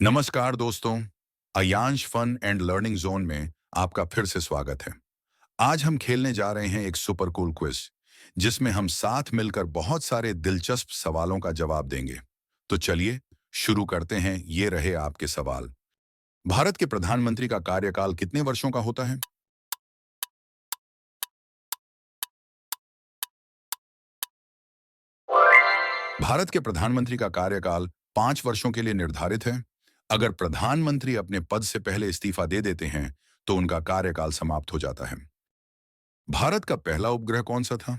नमस्कार दोस्तों। Ayansh fun and learning zone में आपका फिर से स्वागत है। आज हम खेलने जा रहे हैं एक सुपर कूल क्विज जिसमें हम साथ मिलकर बहुत सारे दिलचस्प सवालों का जवाब देंगे। तो चलिए शुरू करते हैं। ये रहे आपके सवाल। भारत के प्रधानमंत्री का कार्यकाल कितने वर्षों का होता है? भारत के प्रधानमंत्री का कार्यकाल 5 वर्षों के लिए निर्धारित है। अगर प्रधानमंत्री अपने पद से पहले इस्तीफा दे देते हैं तो उनका कार्यकाल समाप्त हो जाता है। भारत का पहला उपग्रह कौन सा था?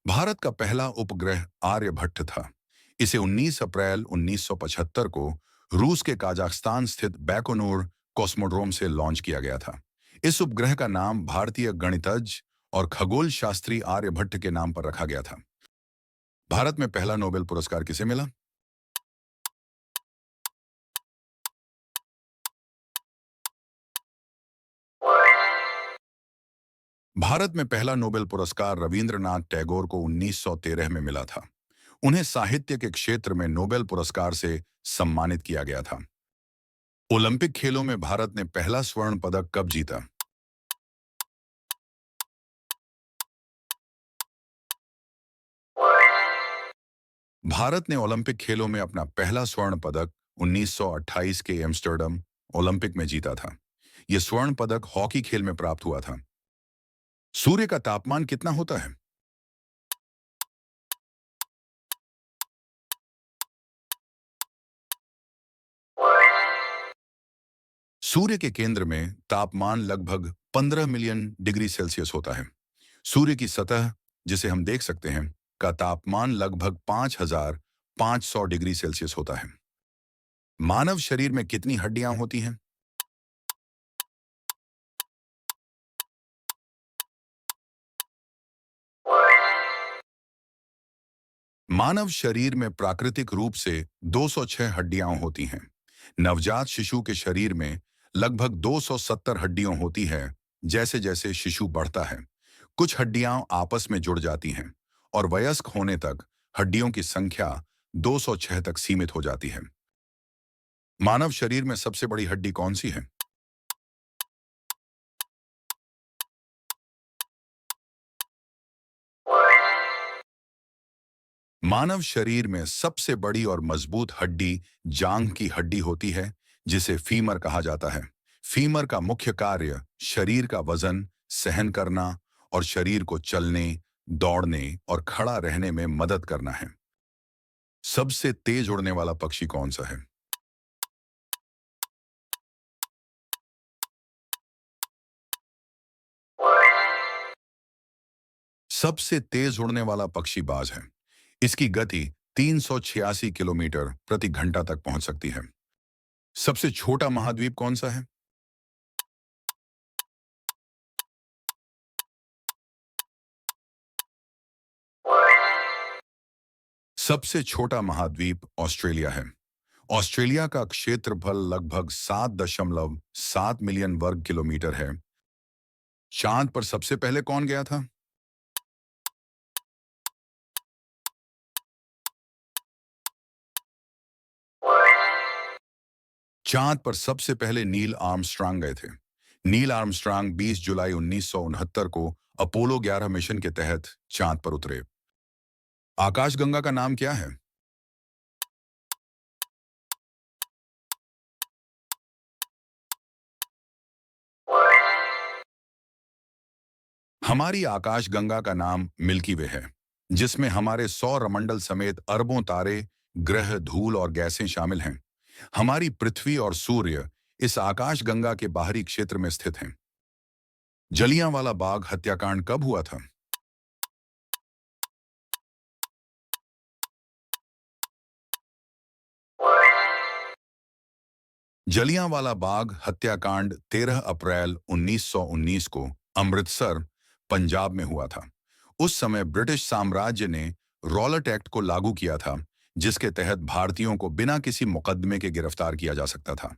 भारत का पहला उपग्रह आर्यभट्ट था। इसे 19 अप्रैल 1975 को रूस के काजाख्स्तान स्थित बैकोनूर कॉस्मोड्रोम से लॉन्च किया गया था। इस उपग्रह का नाम भारतीय गणितज्ञ और खगोल शास्त्री आर्यभट्ट के नाम पर रखा गया था। भारत में पहला नोबेल पुरस्कार किसे मिला? भारत में पहला नोबेल पुरस्कार रविंद्रनाथ टैगोर को 1913 में मिला था। उन्हें साहित्य के क्षेत्र में नोबेल पुरस्कार से सम्मानित किया गया था। ओलंपिक खेलों में भारत ने पहला स्वर्ण पदक कब जीता? भारत ने ओलंपिक खेलों में अपना पहला स्वर्ण पदक 1928 के एम्स्टर्डम ओलंपिक में जीता था। यह स्वर्ण पदक हॉकी खेल में प्राप्त हुआ था। सूर्य का तापमान कितना होता है? सूर्य के केंद्र में तापमान लगभग 15 मिलियन डिग्री सेल्सियस होता है। सूर्य की सतह, जिसे हम देख सकते हैं, का तापमान लगभग 5500 डिग्री सेल्सियस होता है। मानव शरीर में कितनी हड्डियां होती हैं? मानव शरीर में प्राकृतिक रूप से 206 हड्डियां होती हैं। नवजात शिशु के शरीर में लगभग 270 हड्डियां होती है। जैसे जैसे शिशु बढ़ता है, कुछ हड्डियां आपस में जुड़ जाती हैं और वयस्क होने तक हड्डियों की संख्या 206 तक सीमित हो जाती है। मानव शरीर में सबसे बड़ी हड्डी कौन सी है? मानव शरीर में सबसे बड़ी और मजबूत हड्डी जांघ की हड्डी होती है, जिसे फीमर कहा जाता है। फीमर का मुख्य कार्य शरीर का वजन सहन करना और शरीर को चलने, दौड़ने और खड़ा रहने में मदद करना है। सबसे तेज उड़ने वाला पक्षी कौन सा है? सबसे तेज उड़ने वाला पक्षी बाज है। इसकी गति 386 किलोमीटर प्रति घंटा तक पहुंच सकती है। सबसे छोटा महाद्वीप कौन सा है? सबसे छोटा महाद्वीप ऑस्ट्रेलिया है। ऑस्ट्रेलिया का क्षेत्रफल लगभग 7.7 मिलियन वर्ग किलोमीटर है। चांद पर सबसे पहले कौन गया था? चांद पर सबसे पहले नील आर्मस्ट्रांग गए थे। नील आर्मस्ट्रांग 20 जुलाई 1969 को अपोलो 11 मिशन के तहत चांद पर उतरे। आकाशगंगा का नाम क्या है? हमारी आकाशगंगा का नाम मिल्की वे है, जिसमें हमारे सौरमंडल समेत अरबों तारे, ग्रह, धूल और गैसें शामिल हैं। हमारी पृथ्वी और सूर्य इस आकाशगंगा के बाहरी क्षेत्र में स्थित हैं। जलियांवाला बाग हत्याकांड कब हुआ था? जलियांवाला बाग हत्याकांड 13 अप्रैल 1919 को अमृतसर, पंजाब में हुआ था। उस समय ब्रिटिश साम्राज्य ने रॉलेट एक्ट को लागू किया था, जिसके तहत भारतीयों को बिना किसी मुकदमे के गिरफ्तार किया जा सकता था।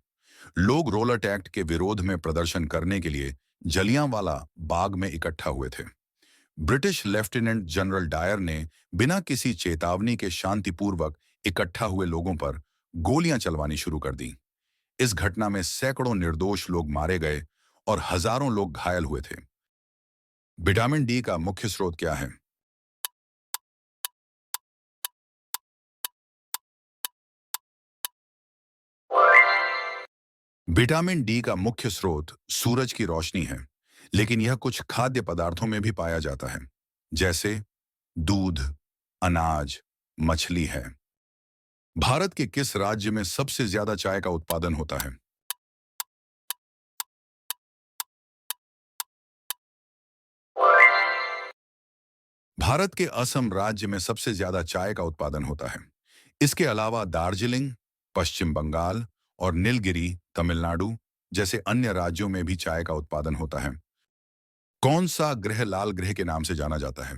लोग रॉलेट एक्ट के विरोध में प्रदर्शन करने के लिए जलियांवाला बाग में इकट्ठा हुए थे। ब्रिटिश लेफ्टिनेंट जनरल डायर ने बिना किसी चेतावनी के शांतिपूर्वक इकट्ठा हुए लोगों पर गोलियां चलवानी शुरू कर दी। इस घटना में सैकड़ों निर्दोष लोग मारे गए और हजारों लोग घायल हुए थे। विटामिन डी का मुख्य स्रोत क्या है? विटामिन डी का मुख्य स्रोत सूरज की रोशनी है, लेकिन यह कुछ खाद्य पदार्थों में भी पाया जाता है, जैसे दूध, अनाज, मछली है। भारत के किस राज्य में सबसे ज्यादा चाय का उत्पादन होता है? भारत के असम राज्य में सबसे ज्यादा चाय का उत्पादन होता है। इसके अलावा दार्जिलिंग, पश्चिम बंगाल और नीलगिरी, तमिलनाडु जैसे अन्य राज्यों में भी चाय का उत्पादन होता है। कौन सा ग्रह लाल ग्रह के नाम से जाना जाता है?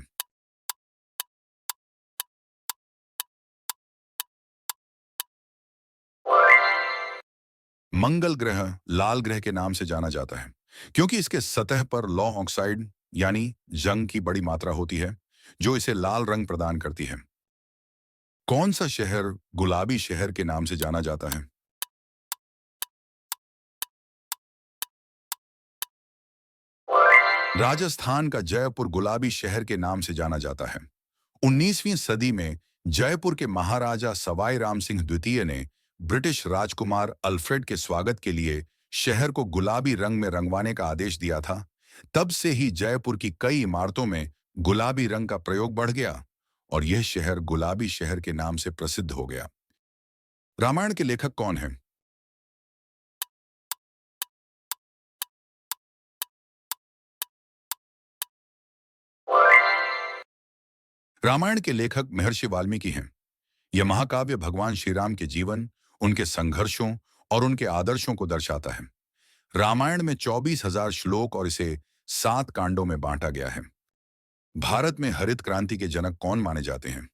मंगल ग्रह लाल ग्रह के नाम से जाना जाता है क्योंकि इसके सतह पर लौ ऑक्साइड यानी जंग की बड़ी मात्रा होती है, जो इसे लाल रंग प्रदान करती है। कौन सा शहर गुलाबी शहर के नाम से जाना जाता है? राजस्थान का जयपुर गुलाबी शहर के नाम से जाना जाता है। 19वीं सदी में जयपुर के महाराजा सवाई राम सिंह द्वितीय ने ब्रिटिश राजकुमार अल्फ्रेड के स्वागत के लिए शहर को गुलाबी रंग में रंगवाने का आदेश दिया था। तब से ही जयपुर की कई इमारतों में गुलाबी रंग का प्रयोग बढ़ गया और यह शहर गुलाबी शहर के नाम से प्रसिद्ध हो गया। रामायण के लेखक कौन हैं? रामायण के लेखक महर्षि वाल्मीकि हैं। यह महाकाव्य भगवान श्री राम के जीवन, उनके संघर्षों और उनके आदर्शों को दर्शाता है। रामायण में 24,000 श्लोक और इसे 7 कांडों में बांटा गया है। भारत में हरित क्रांति के जनक कौन माने जाते हैं?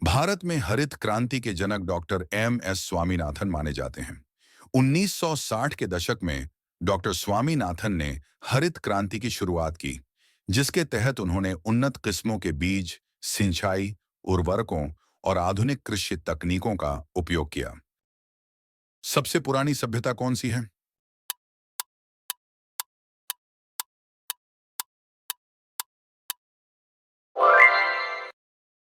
भारत में हरित क्रांति के जनक डॉक्टर एम.एस. स्वामीनाथन माने जाते हैं। 1960 के दशक में डॉक्टर स्वामीनाथन ने हरित क्रांति की शुरुआत की, जिसके तहत उन्होंने उन्नत किस्मों के बीज, सिंचाई, उर्वरकों और आधुनिक कृषि तकनीकों का उपयोग किया। सबसे पुरानी सभ्यता कौन सी है?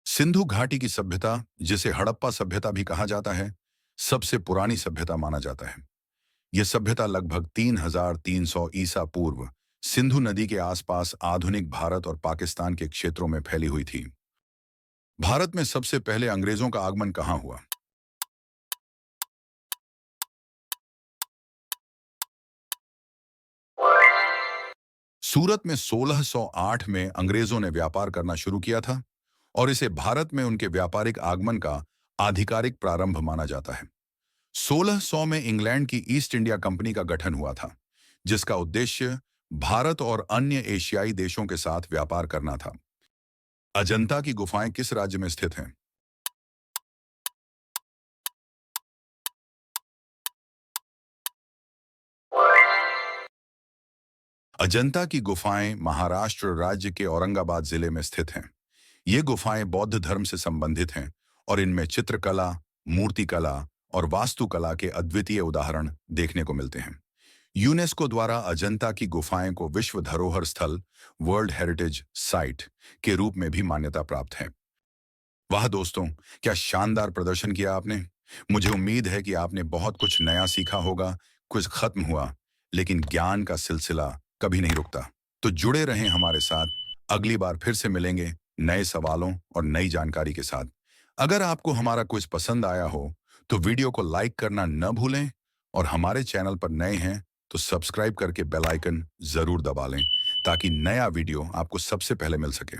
सिंधु घाटी की सभ्यता, जिसे हड़प्पा सभ्यता भी कहा जाता है, सबसे पुरानी सभ्यता माना जाता है। यह सभ्यता लगभग 3,300 ईसा पूर्व सिंधु नदी के आसपास आधुनिक भारत और पाकिस्तान के क्षेत्रों में फैली हुई थी। भारत में सबसे पहले अंग्रेजों का आगमन कहाँ हुआ? सूरत में 1608 में अंग्रेजों ने व्यापार करना शुरू किया था और इसे भारत में उनके व्यापारिक आगमन का आधिकारिक प्रारंभ माना जाता है। 1600 में इंग्लैंड की ईस्ट इंडिया कंपनी का गठन हुआ था, जिसका उद्देश्य भारत और अन्य एशियाई देशों के साथ व्यापार करना था। अजंता की गुफाएं किस राज्य में स्थित हैं? अजंता की गुफाएं महाराष्ट्र राज्य के औरंगाबाद जिले में स्थित हैं। ये गुफाएं बौद्ध धर्म से संबंधित हैं और इनमें चित्रकला, मूर्तिकला और वास्तुकला के अद्वितीय उदाहरण देखने को मिलते हैं। यूनेस्को द्वारा अजंता की गुफाएं को विश्व धरोहर स्थल, वर्ल्ड हेरिटेज साइट के रूप में भी मान्यता प्राप्त है। वाह दोस्तों, क्या शानदार प्रदर्शन किया आपने। मुझे उम्मीद है कि आपने बहुत कुछ नया सीखा होगा। कुछ खत्म हुआ, लेकिन ज्ञान का सिलसिला कभी नहीं रुकता। तो जुड़े रहें हमारे साथ। अगली बार फिर से मिलेंगे नए सवालों और नई जानकारी के साथ। अगर आपको हमारा क्विज पसंद आया हो तो वीडियो को लाइक करना न भूलें और हमारे चैनल पर नए हैं तो सब्सक्राइब करके बेल आइकन जरूर दबा लें ताकि नया वीडियो आपको सबसे पहले मिल सके।